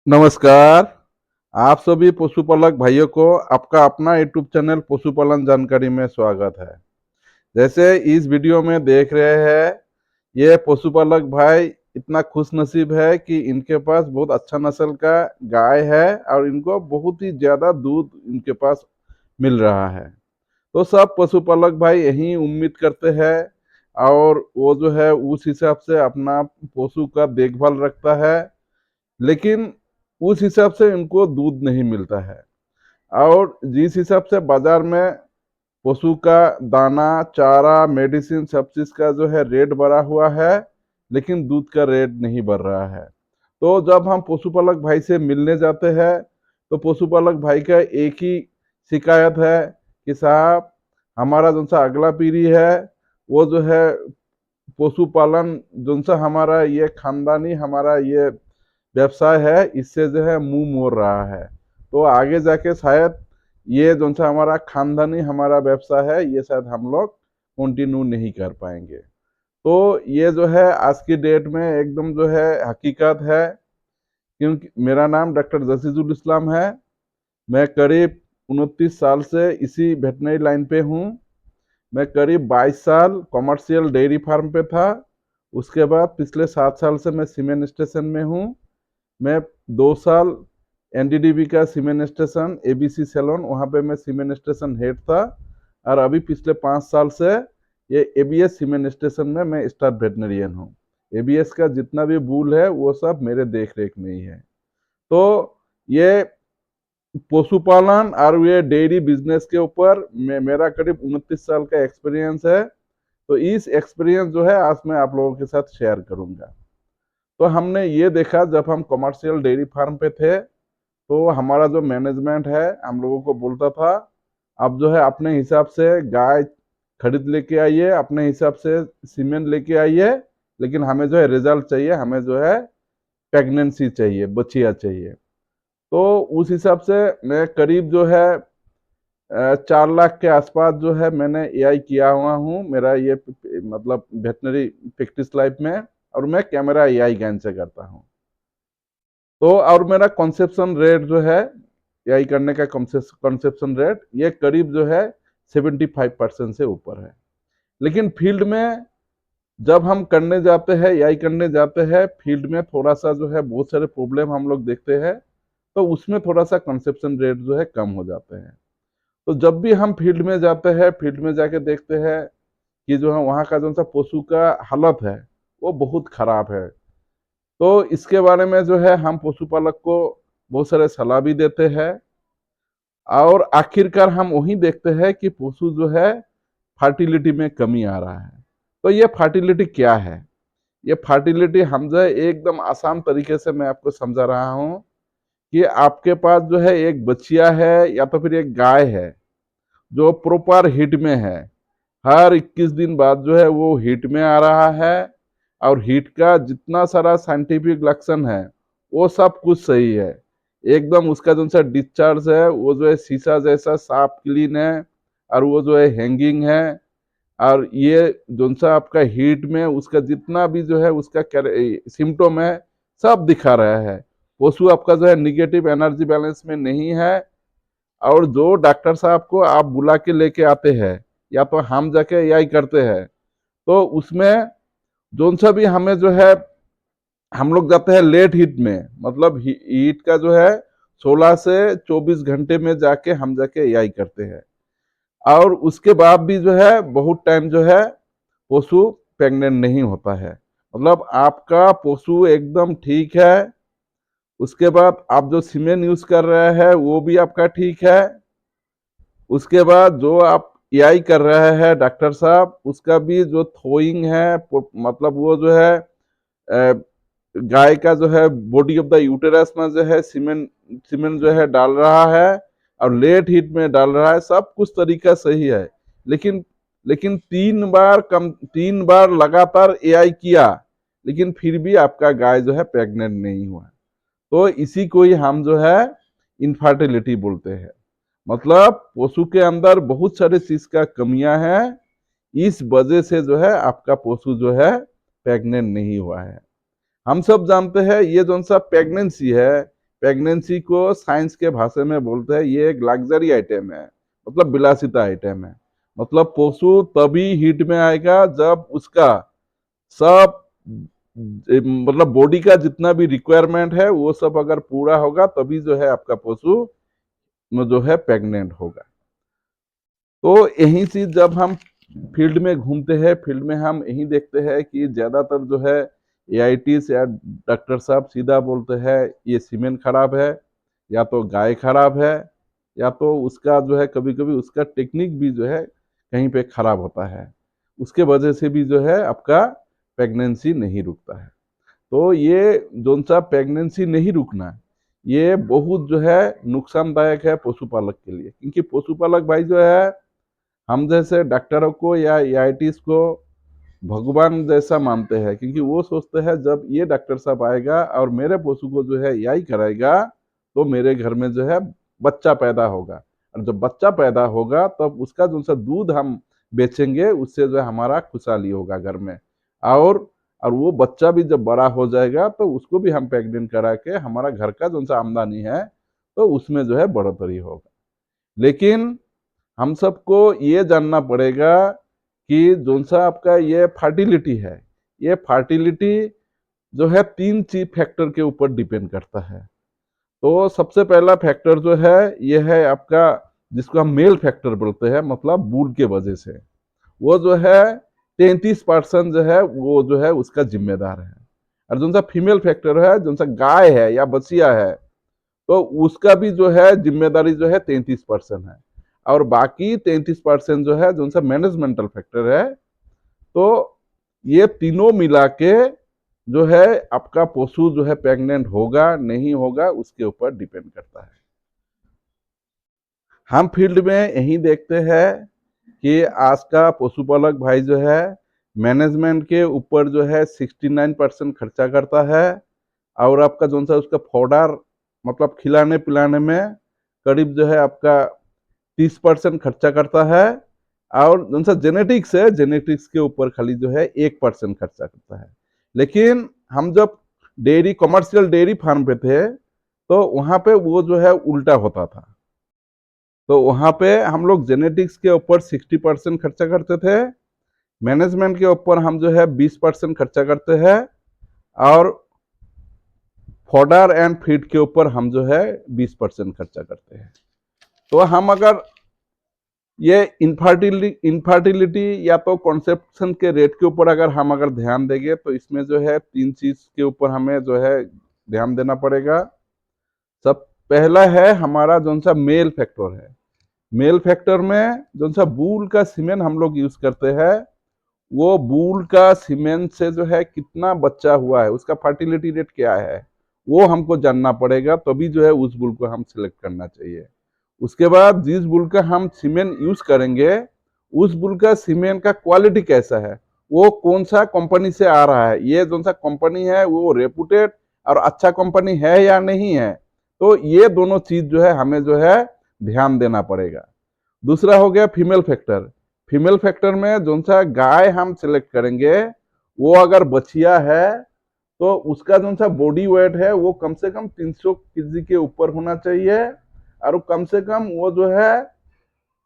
नमस्कार। आप सभी पशुपालक भाइयों को आपका अपना यूट्यूब चैनल पशुपालन जानकारी में स्वागत है। जैसे इस वीडियो में देख रहे हैं, ये पशुपालक भाई इतना खुशनसीब है कि इनके पास बहुत अच्छा नस्ल का गाय है और इनको बहुत ही ज़्यादा दूध इनके पास मिल रहा है। तो सब पशुपालक भाई यही उम्मीद करते हैं और वो जो है उस हिसाब से अपना पशु का देखभाल रखता है, लेकिन उस हिसाब से इनको दूध नहीं मिलता है। और जिस हिसाब से बाजार में पशु का दाना, चारा, मेडिसिन सब चीज़ का जो है रेट बढ़ा हुआ है, लेकिन दूध का रेट नहीं बढ़ रहा है। तो जब हम पशुपालक भाई से मिलने जाते हैं, तो पशुपालक भाई का एक ही शिकायत है कि साहब, हमारा जो सा अगला पीढ़ी है, वो जो है पशुपालन जो सा हमारा ये खानदानी हमारा ये व्यवसाय है, इससे जो है मुंह मोड़ रहा है। तो आगे जाके शायद ये जो सा हमारा खानदानी हमारा व्यवसाय है, ये शायद हम लोग कंटिन्यू नहीं कर पाएंगे। तो ये जो है आज की डेट में एकदम जो है हकीकत है, क्योंकि मेरा नाम डॉक्टर जसीजुल इस्लाम है। मैं करीब 29 साल से इसी वेटनरी लाइन पे हूँ। मैं करीब 22 साल कॉमर्शियल डेयरी फार्म पे था। उसके बाद पिछले 7 साल से मैं सीमेंट स्टेशन में हूँ। मैं 2 साल एनडीडीबी का सीमेंट स्टेशन एबीसी सैलून, वहाँ पे मैं सीमेंट स्टेशन हेड था। और अभी पिछले 5 साल से ये एबीएस सीमेंट स्टेशन में मैं स्टाफ वेटनरियन हूँ। एबीएस का जितना भी बूल है वो सब मेरे देख रेख में ही है। तो ये पशुपालन और ये डेयरी बिजनेस के ऊपर मेरा करीब 29 साल का एक्सपीरियंस है। तो इस एक्सपीरियंस जो है आज मैं आप लोगों के साथ शेयर करूंगा। तो हमने ये देखा, जब हम कमर्शियल डेयरी फार्म पे थे, तो हमारा जो मैनेजमेंट है हम लोगों को बोलता था, आप जो है अपने हिसाब से गाय खरीद लेके आइए, अपने हिसाब से सीमेंट लेके आइए, लेकिन हमें जो है रिजल्ट चाहिए, हमें जो है प्रेगनेंसी चाहिए, बच्चियाँ चाहिए। तो उस हिसाब से मैं करीब जो है 4 लाख के आसपास जो है मैंने एआई किया हुआ हूँ, मेरा ये मतलब वेटनरी प्रैक्टिस लाइफ में। और मैं कैमरा एआई गैन से करता हूँ। तो और मेरा कंसेप्शन रेट जो है एआई करने का कंसेप्शन रेट ये करीब जो है 75% से ऊपर है। लेकिन फील्ड में जब हम करने जाते हैं, एआई करने जाते हैं, फील्ड में थोड़ा सा जो है बहुत सारे प्रॉब्लम हम लोग देखते हैं। तो उसमें थोड़ा सा कंसेप्शन रेट जो है कम हो जाते हैं। तो जब भी हम फील्ड में जाते हैं, फील्ड में जाके देखते हैं कि जो है वहाँ का जो सा पशु का हालत है वो बहुत खराब है। तो इसके बारे में जो है हम पशुपालक को बहुत सारे सलाह भी देते हैं। और आखिरकार हम वही देखते हैं कि पशु जो है फर्टिलिटी में कमी आ रहा है। तो ये फर्टिलिटी क्या है? ये फर्टिलिटी हम जो है एकदम आसान तरीके से मैं आपको समझा रहा हूँ कि आपके पास जो है एक बच्चिया है या तो फिर एक गाय है जो प्रॉपर हीट में है। हर 21 दिन बाद जो है वो हीट में आ रहा है, और हीट का जितना सारा साइंटिफिक लक्षण है वो सब कुछ सही है। एकदम उसका जो सा डिस्चार्ज है वो जो है शीशा जैसा साफ क्लीन है, और वो जो है हैंगिंग है। और ये जो सा आपका हीट में उसका जितना भी जो है उसका सिम्टम है सब दिखा रहा है। पशु आपका जो है निगेटिव एनर्जी बैलेंस में नहीं है। और जो डॉक्टर साहब को आप बुला के लेके आते हैं या तो हम जाके एआई करते हैं, तो उसमें जोन सा भी हमें जो है हम लोग जाते हैं लेट हीट में, मतलब हीट का जो है 16 से 24 घंटे में जाके हम जाके एआई करते हैं। और उसके बाद भी जो है बहुत टाइम जो है पशु प्रेग्नेंट नहीं होता है। मतलब आपका पशु एकदम ठीक है, उसके बाद आप जो सीमेंट यूज कर रहे हैं वो भी आपका ठीक है, उसके बाद जो आप एआई कर रहे हैं डॉक्टर साहब, उसका भी जो थ्रोइंग है, मतलब वो जो है गाय का जो है बॉडी ऑफ द यूटेरस में जो है सीमेंट सीमेंट जो है डाल रहा है, और लेट हीट में डाल रहा है, सब कुछ तरीका सही है। लेकिन लेकिन 3 बार लगातार एआई किया, लेकिन फिर भी आपका गाय जो है प्रेग्नेंट नहीं हुआ। तो इसी को ही हम जो है इनफर्टिलिटी बोलते हैं। मतलब पशु के अंदर बहुत सारे चीज का कमियां हैं, इस वजह से जो है आपका पशु जो है प्रेग्नेंट नहीं हुआ है। हम सब जानते हैं ये जो सा प्रेगनेंसी है प्रेगनेंसी को साइंस के भाषा में बोलते हैं ये एक लग्जरी आइटम है, मतलब विलासिता आइटम है। मतलब पशु तभी हीट में आएगा जब उसका सब मतलब बॉडी का जितना भी रिक्वायरमेंट है वो सब अगर पूरा होगा तभी जो है आपका पशु में जो है प्रेग्नेंट होगा। तो यही चीज जब हम फील्ड में घूमते हैं, फील्ड में हम यही देखते हैं कि ज्यादातर जो है एआईटीज या डॉक्टर साहब सीधा बोलते हैं ये सीमेंट खराब है, या तो गाय खराब है, या तो उसका जो है कभी कभी उसका टेक्निक भी जो है कहीं पे खराब होता है, उसके वजह से भी जो है आपका प्रेगनेंसी नहीं रुकता है। तो ये जोन सा प्रेगनेंसी नहीं रुकना, ये बहुत जो है नुकसानदायक है पशुपालक के लिए, क्योंकि पशुपालक भाई जो है हम जैसे डॉक्टरों को या एआईटीज को भगवान जैसा मानते हैं, क्योंकि वो सोचते हैं जब ये डॉक्टर साहब आएगा और मेरे पशु को जो है यही कराएगा तो मेरे घर में जो है बच्चा पैदा होगा, और जब बच्चा पैदा होगा तब उसका जो सा दूध हम बेचेंगे उससे जो है हमारा खुशहाली होगा घर में। और वो बच्चा भी जब बड़ा हो जाएगा तो उसको भी हम प्रेग्नेंट करा के हमारा घर का जो सा आमदनी है तो उसमें जो है बढ़ोतरी होगा। लेकिन हम सबको ये जानना पड़ेगा कि जोन सा आपका ये फर्टिलिटी है, ये फर्टिलिटी जो है तीन चीज फैक्टर के ऊपर डिपेंड करता है। तो सबसे पहला फैक्टर जो है ये है आपका, जिसको हम मेल फैक्टर बोलते हैं, मतलब बूढ़ के वजह से वो जो है 33% जो है वो जो है उसका जिम्मेदार है। और जो सा फीमेल फैक्टर है, जो सा गाय है या बछिया है, तो उसका भी जो है जिम्मेदारी जो है 33% है। और बाकी 33% जो है जो सा मैनेजमेंटल फैक्टर है। तो ये तीनों मिला के जो है आपका पशु जो है प्रेग्नेंट होगा नहीं होगा उसके ऊपर डिपेंड करता है। हम फील्ड में यही देखते हैं कि आज का पशुपालक भाई जो है मैनेजमेंट के ऊपर जो है 69% खर्चा करता है, और आपका जो सा उसका फोडार मतलब खिलाने पिलाने में करीब जो है आपका 30% खर्चा करता है, और जो सा जेनेटिक्स है जेनेटिक्स के ऊपर खाली जो है 1% खर्चा करता है। लेकिन हम जब डेयरी कमर्शियल डेयरी फार्म पे थे तो वहां पे वो जो है उल्टा होता था। तो वहां पे हम लोग जेनेटिक्स के ऊपर 60% खर्चा करते थे, मैनेजमेंट के ऊपर हम जो है 20% खर्चा करते हैं, और फॉडर एंड फीड के ऊपर हम जो है 20% खर्चा करते हैं। तो हम अगर ये इनफर्टिलिटी या तो कॉन्सेप्शन के रेट के ऊपर अगर हम अगर ध्यान देंगे तो इसमें जो है तीन चीज के ऊपर हमें जो है ध्यान देना पड़ेगा। सब पहला है हमारा जो सा मेल फैक्टर है। मेल फैक्टर में जो सा बूल का सीमेंट हम लोग यूज करते हैं, वो बूल का सीमेंट से जो है कितना बच्चा हुआ है, उसका फर्टिलिटी रेट क्या है, वो हमको जानना पड़ेगा, तभी जो है उस बुल को हम सिलेक्ट करना चाहिए। उसके बाद जिस बुल का हम सीमेंट यूज करेंगे उस बुल का सीमेंट का क्वालिटी कैसा है, वो कौन सा कंपनी से आ रहा है, ये कौन सा कंपनी है वो रेपुटेड और अच्छा कंपनी है या नहीं है। तो ये दोनों चीज जो है हमें जो है ध्यान देना पड़ेगा। दूसरा हो गया फीमेल फैक्टर। फीमेल फैक्टर में जो सा गाय हम सिलेक्ट करेंगे वो अगर बछिया है तो उसका जो सा बॉडी वेट है वो कम से कम 300 केजी के ऊपर होना चाहिए, और कम से कम वो जो है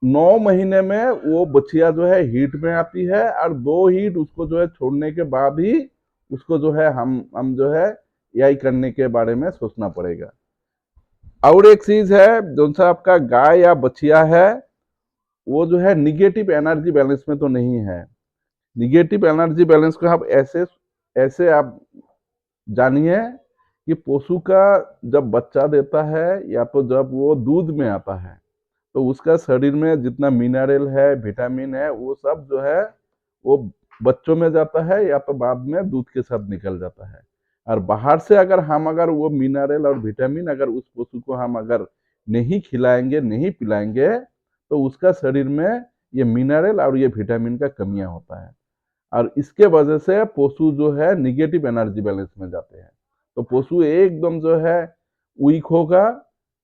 9 महीने में वो बछिया जो है हीट में आती है, और 2 हीट उसको जो है छोड़ने के बाद ही उसको जो है हम जो है यही करने के बारे में सोचना पड़ेगा। और एक चीज है जो सा आपका गाय या बछिया है वो जो है निगेटिव एनर्जी बैलेंस में तो नहीं है। निगेटिव एनर्जी बैलेंस को आप ऐसे ऐसे आप जानिए कि पशु का जब बच्चा देता है या तो जब वो दूध में आता है तो उसका शरीर में जितना मिनरल है विटामिन है वो सब जो है वो बच्चों में जाता है या तो बाद में दूध के साथ निकल जाता है। और बाहर से अगर वो मिनरल और विटामिन अगर उस पशु को हम अगर नहीं खिलाएंगे नहीं पिलाएंगे तो उसका शरीर में ये मिनरल और ये विटामिन का कमियां होता है, और इसके वजह से पशु जो है निगेटिव एनर्जी बैलेंस में जाते हैं। तो पशु एकदम जो है वीक होगा,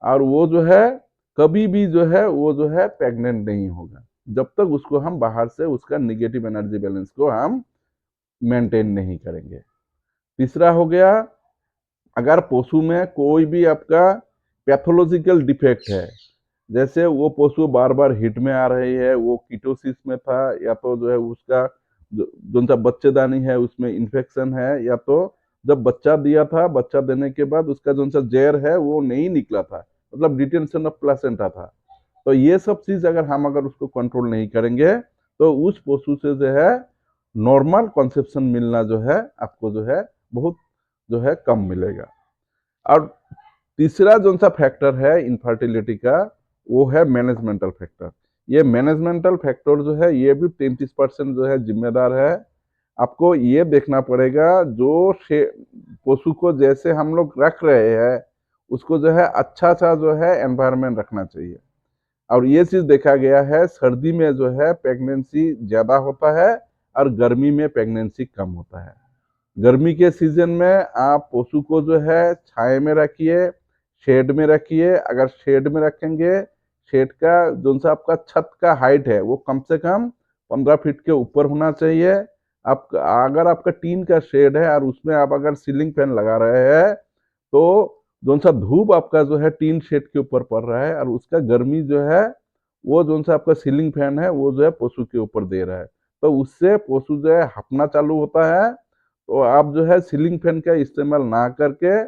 और वो जो है कभी भी जो है वो जो है प्रेग्नेंट नहीं होगा जब तक उसको हम बाहर से उसका निगेटिव एनर्जी बैलेंस को हम मेंटेन नहीं करेंगे। तीसरा हो गया अगर पशु में कोई भी आपका पैथोलॉजिकल डिफेक्ट है, जैसे वो पशु बार बार हिट में आ रही है, वो कीटोसिस में था, या तो जो है उसका जो सा बच्चेदानी है उसमें इन्फेक्शन है, या तो जब बच्चा दिया था, बच्चा देने के बाद उसका जो सा जहर है वो नहीं निकला था, मतलब डिटेंशन ऑफ प्लेसेंटा था। तो ये सब चीज अगर उसको कंट्रोल नहीं करेंगे तो उस पशु से जो है नॉर्मल कंसेप्शन मिलना जो है आपको जो है बहुत जो है कम मिलेगा। और तीसरा जो सा फैक्टर है इनफर्टिलिटी का, वो है मैनेजमेंटल फैक्टर। ये मैनेजमेंटल फैक्टर जो है ये भी 33% जो है जिम्मेदार है। आपको ये देखना पड़ेगा जो पशु को जैसे हम लोग रख रहे हैं उसको जो है अच्छा सा जो है एनवायरनमेंट रखना चाहिए। और ये चीज देखा गया है सर्दी में जो है प्रेगनेंसी ज्यादा होता है और गर्मी में प्रेगनेंसी कम होता है। गर्मी के सीजन में आप पशु को जो है छाए में रखिए, शेड में रखिए। अगर शेड में रखेंगे, शेड का जो सा आपका छत का हाइट है वो कम से कम 15 फीट के ऊपर होना चाहिए। आप अगर आपका टीन का शेड है और उसमें आप अगर सीलिंग फैन लगा रहे हैं तो जो सा धूप आपका जो है टीन शेड के ऊपर पड़ रहा है और उसका गर्मी जो है वो जो सा आपका सीलिंग फैन है वो जो है पशु के ऊपर दे रहा है, तो उससे पशु जो है हपना चालू होता है। तो आप जो है सीलिंग फैन का इस्तेमाल ना करके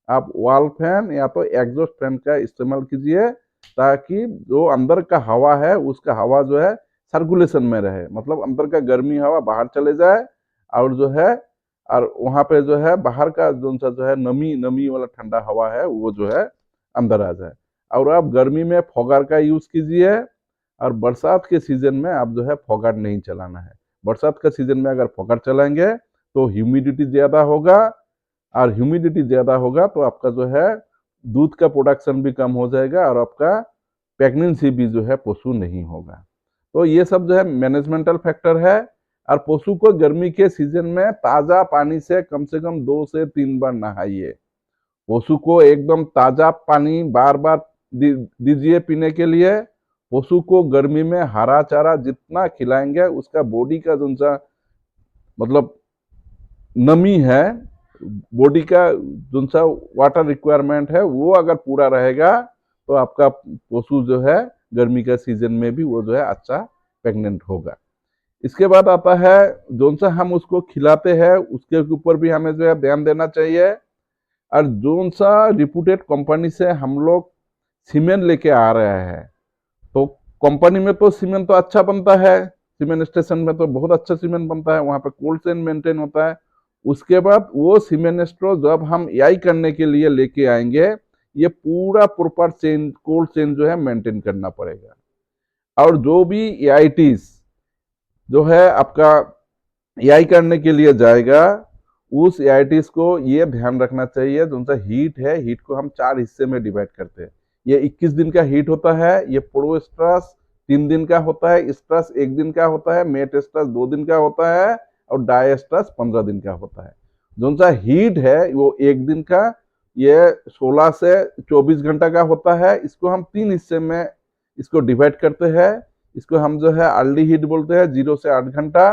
आप वॉल फैन या तो एग्जॉस्ट फैन का इस्तेमाल कीजिए, ताकि जो अंदर का हवा है उसका हवा जो है सर्कुलेशन में रहे, मतलब अंदर का गर्मी हवा बाहर चले जाए और जो है और वहां पे जो है बाहर का जो सा जो है नमी नमी वाला ठंडा हवा है वो जो है अंदर आ जाए। और आप गर्मी में फॉगर का यूज कीजिए और बरसात के सीजन में आप जो है फॉगर नहीं चलाना है। बरसात का सीजन में अगर फॉगर चलाएंगे तो ह्यूमिडिटी ज्यादा होगा, और ह्यूमिडिटी ज्यादा होगा तो आपका जो है दूध का प्रोडक्शन भी कम हो जाएगा और आपका प्रेगनेंसी भी जो है पशु नहीं होगा। तो ये सब जो है मैनेजमेंटल फैक्टर है। और पशु को गर्मी के सीजन में ताजा पानी से कम 2 से 3 बार नहाइए। पशु को एकदम ताजा पानी बार बार दीजिए पीने के लिए। पशु को गर्मी में हरा चारा जितना खिलाएंगे उसका बॉडी का जो सा मतलब नमी है, बॉडी का जो सा वाटर रिक्वायरमेंट है वो अगर पूरा रहेगा तो आपका पशु जो है गर्मी का सीजन में भी वो जो है अच्छा प्रेग्नेंट होगा। इसके बाद आता है जो सा हम उसको खिलाते हैं उसके ऊपर भी हमें जो है ध्यान देना चाहिए। और जो सा रिप्यूटेड कंपनी से हम लोग सीमेंट लेके आ रहे हैं, तो कंपनी में तो सीमेंट तो अच्छा बनता है, सीमेंट स्टेशन में तो बहुत अच्छा सीमेंट बनता है, वहां पे कोल्ड चेन मेंटेन होता है। उसके बाद वो सीमेंट स्ट्रो जब हम एआई करने के लिए लेके आएंगे, ये पूरा प्रॉपर चेन कोल्ड चेन जो है मेंटेन करना पड़ेगा। और जो भी एआईटीज जो है आपका एआई करने के लिए जाएगा, उस एआईटीज को ये ध्यान रखना चाहिए जो उनका हीट है, हीट को हम 4 हिस्से में डिवाइड करते हैं। ये 21 दिन का हीट होता है, ये प्रो स्ट्रेस 3 दिन का होता है, स्ट्रेस 1 दिन का होता है, मेट स्ट्रेस 2 दिन का होता है और डाई स्ट्रेस 15 दिन का होता है। जो सा हीट है वो 1 दिन का, ये 16 से 24 घंटा का होता है। इसको हम 3 हिस्से में इसको डिवाइड करते हैं। इसको हम जो है अर्ली हीट बोलते हैं 0 से 8 घंटा,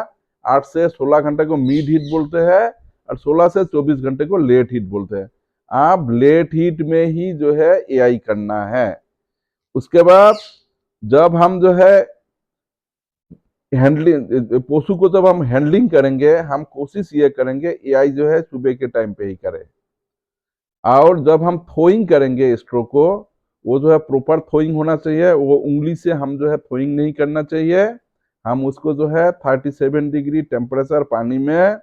8 से 16 घंटे को मिड हीट बोलते हैं और 16 से 24 घंटे को लेट हीट बोलते हैं। आप लेट हीट में ही जो है एआई करना है। उसके बाद जब हम जो है हैंडलिंग पशु को जब हम हैंडलिंग करेंगे, हम कोशिश ये करेंगे एआई जो है सुबह के टाइम पे ही करे। और जब हम थ्रोइंग करेंगे स्ट्रो को, वो जो है प्रॉपर थ्रोइंग होना चाहिए, वो उंगली से हम जो है थ्रोइंग नहीं करना चाहिए। हम उसको जो है 37 डिग्री टेम्परेचर पानी में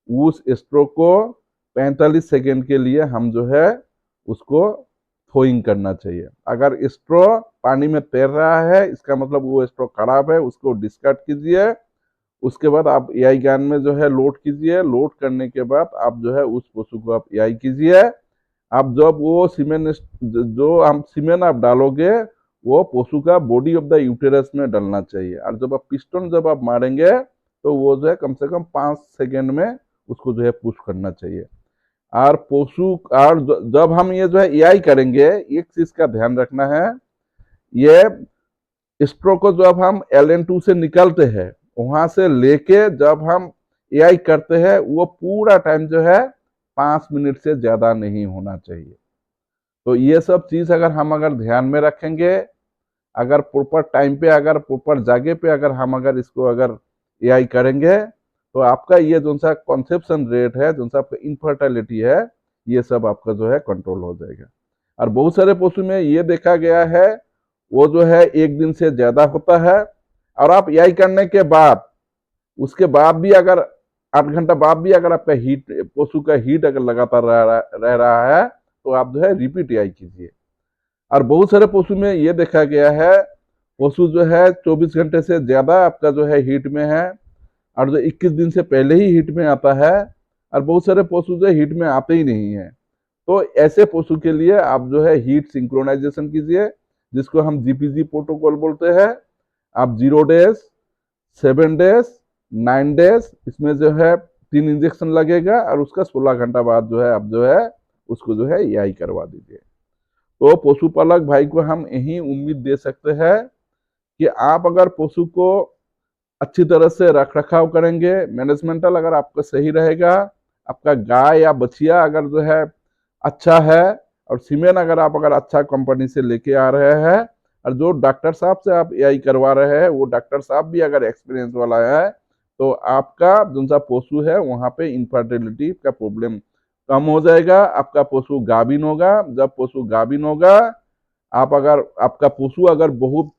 उस स्ट्रो को 45 सेकेंड के लिए हम जो है उसको थ्रोइंग करना चाहिए। अगर स्ट्रो पानी में तैर रहा है इसका मतलब वो स्ट्रो खराब है, उसको डिस्कार्ड कीजिए। उसके बाद आप एआई गन में जो है लोड कीजिए। लोड करने के बाद आप जो है उस पशु को आप एआई कीजिए। आप जब वो सीमेंट जो हम सीमेंट आप डालोगे वो पशु का बॉडी ऑफ द यूटेरस में डालना चाहिए। और जब आप पिस्टन जब आप मारेंगे तो वो जो है कम से कम 5 सेकेंड में उसको जो है पुश करना चाहिए। और पशु और जब हम ये जो है एआई करेंगे, एक चीज का ध्यान रखना है, ये स्ट्रो को जब हम LN2 से निकालते हैं वहां से लेके जब हम एआई करते हैं वो पूरा टाइम जो है 5 मिनट से ज़्यादा नहीं होना चाहिए। तो ये सब चीज़ अगर ध्यान में रखेंगे, अगर प्रॉपर टाइम पे, अगर प्रॉपर जगह पे हम अगर इसको अगर एआई करेंगे, तो आपका ये जो सा कंसेप्शन रेट है, जो सा आपका इनफर्टिलिटी है, ये सब आपका जो है कंट्रोल हो जाएगा। और बहुत सारे पशु में ये देखा गया है, वो जो है 1 दिन से ज़्यादा होता है, और आप एआई करने के बाद, उसके बाद भी अगर 8 घंटा बाद भी अगर आपका हीट, पशु का हीट अगर लगातार रह रहा है, तो आप जो है रिपीट एआई कीजिए। और बहुत सारे पशु में ये देखा गया है, पशु जो है 24 घंटे से ज्यादा आपका जो है हीट में है, और जो 21 दिन से पहले ही हीट में आता है, और बहुत सारे पशु जो हीट में आते ही नहीं है। तो ऐसे पशु के लिए आप जो है हीट सिंक्रोनाइजेशन कीजिए, जिसको हम जीपीजी प्रोटोकॉल बोलते हैं। आप 0 डेज, 7 डेज, 9 डेज, इसमें जो है 3 इंजेक्शन लगेगा, और उसका 16 घंटा बाद जो है आप जो है उसको जो है एआई करवा दीजिए। तो पशुपालक भाई को हम यही उम्मीद दे सकते हैं कि आप अगर पशु को अच्छी तरह से रख रखाव करेंगे, मैनेजमेंटल अगर आपका सही रहेगा, आपका गाय या बछिया अगर जो है अच्छा है, और सीमेन अगर अच्छा कंपनी से लेके आ रहे हैं, और जो डॉक्टर साहब से आप एआई करवा रहे हैं, वो डॉक्टर साहब भी अगर एक्सपीरियंस वाला है, तो आपका जो सा पशु है वहाँ पे इनफर्टिलिटी का प्रॉब्लम कम हो जाएगा, आपका पशु गाभिन होगा। जब पशु गाभिन होगा, आपका पशु अगर बहुत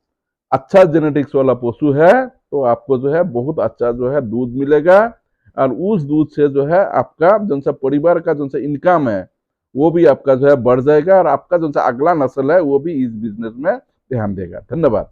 अच्छा जेनेटिक्स वाला पशु है, तो आपको जो है बहुत अच्छा जो है दूध मिलेगा, और उस दूध से जो है आपका जो सा परिवार का जो सा इनकम है, वो भी आपका जो है बढ़ जाएगा, और आपका जो सा अगला नस्ल है वो भी इस बिजनेस में ध्यान देगा। धन्यवाद।